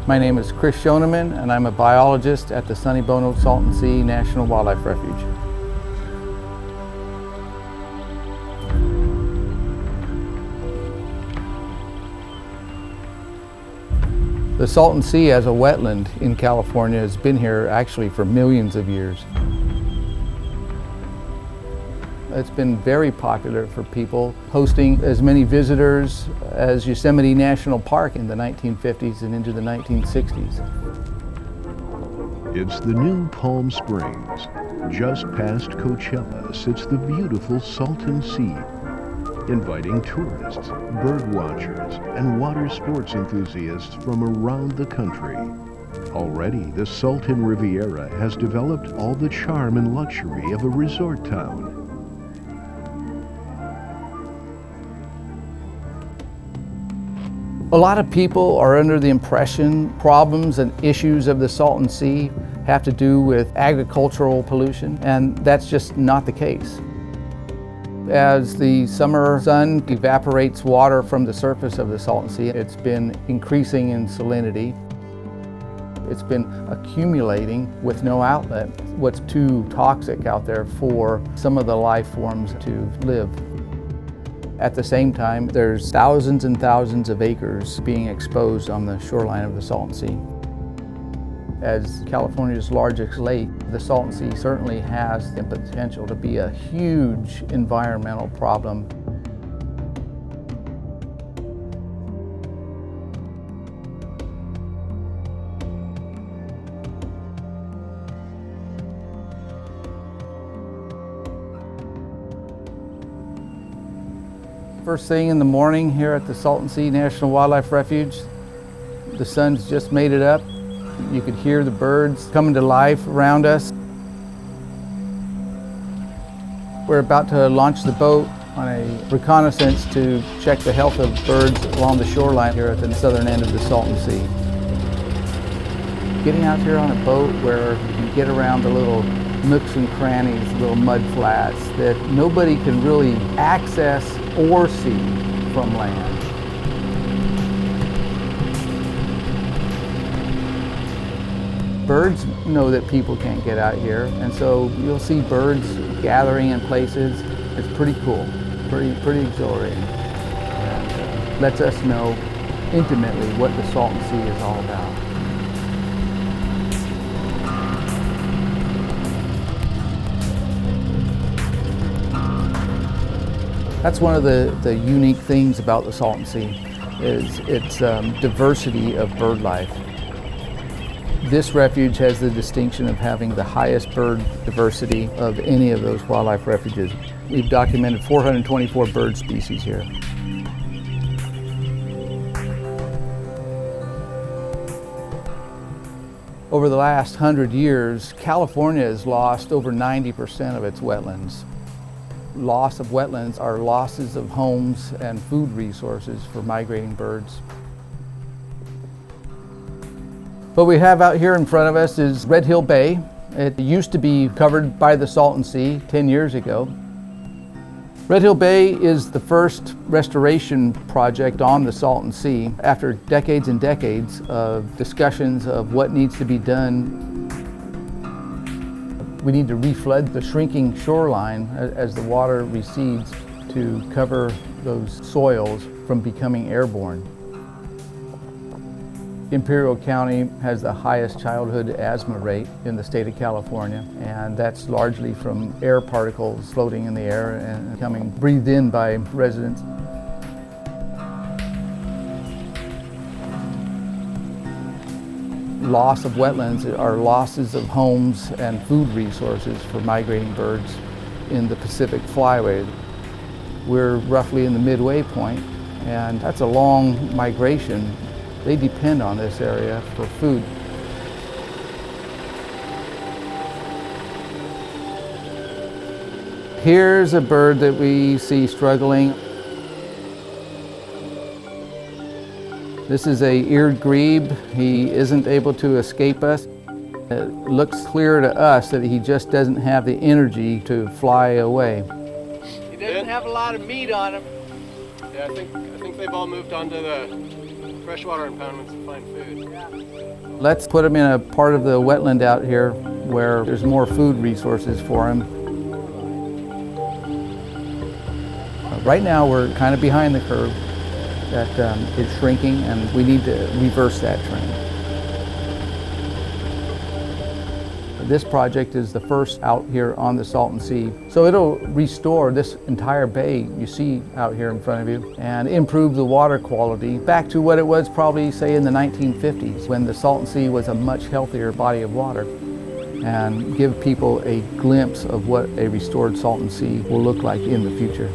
My name is Chris Schoeneman, and I'm a biologist at the Sonny Bono Salton Sea National Wildlife Refuge. The Salton Sea as a wetland in California has been here actually for millions of years. It's been very popular for people, hosting as many visitors as Yosemite National Park in the 1950s and into the 1960s. It's the new Palm Springs. Just past Coachella sits the beautiful Salton Sea, inviting tourists, bird watchers, and water sports enthusiasts from around the country. Already, the Salton Riviera has developed all the charm and luxury of a resort town. A lot of people are under the impression problems and issues of the Salton Sea have to do with agricultural pollution, and that's just not the case. As the summer sun evaporates water from the surface of the Salton Sea, it's been increasing in salinity. It's been accumulating with no outlet, what's too toxic out there for some of the life forms to live. At the same time, there's thousands and thousands of acres being exposed on the shoreline of the Salton Sea. As California's largest lake, the Salton Sea certainly has the potential to be a huge environmental problem. First thing in the morning here at the Salton Sea National Wildlife Refuge, the sun's just made it up. You could hear the birds coming to life around us. We're about to launch the boat on a reconnaissance to check the health of birds along the shoreline here at the southern end of the Salton Sea. Getting out here on a boat where you can get around the little nooks and crannies, little mud flats that nobody can really access or see from land. Birds know that people can't get out here, and so you'll see birds gathering in places. It's pretty cool, pretty exhilarating. And lets us know intimately what the Salton Sea is all about. That's one of the unique things about the Salton Sea is its diversity of bird life. This refuge has the distinction of having the highest bird diversity of any of those wildlife refuges. We've documented 424 bird species here. Over the last 100 years, California has lost over 90% of its wetlands. Loss of wetlands are losses of homes and food resources for migrating birds. What we have out here in front of us is Red Hill Bay. It used to be covered by the Salton Sea 10 years ago. Red Hill Bay is the first restoration project on the Salton Sea after decades and decades of discussions of what needs to be done. We need to reflood the shrinking shoreline as the water recedes to cover those soils from becoming airborne. Imperial County has the highest childhood asthma rate in the state of California, and that's largely from air particles floating in the air and becoming breathed in by residents. Loss of wetlands are losses of homes and food resources for migrating birds in the Pacific Flyway. We're roughly in the midway point, and that's a long migration. They depend on this area for food. Here's a bird that we see struggling. This is a eared grebe. He isn't able to escape us. It looks clear to us that he just doesn't have the energy to fly away. He doesn't have a lot of meat on him. Yeah, I think think they've all moved on to the freshwater impoundments to find food. Let's put them in a part of the wetland out here where there's more food resources for them. Right now we're kind of behind the curve that is shrinking, and we need to reverse that trend. This project is the first out here on the Salton Sea. So it'll restore this entire bay you see out here in front of you and improve the water quality back to what it was probably, say, in the 1950s, when the Salton Sea was a much healthier body of water, and give people a glimpse of what a restored Salton Sea will look like in the future.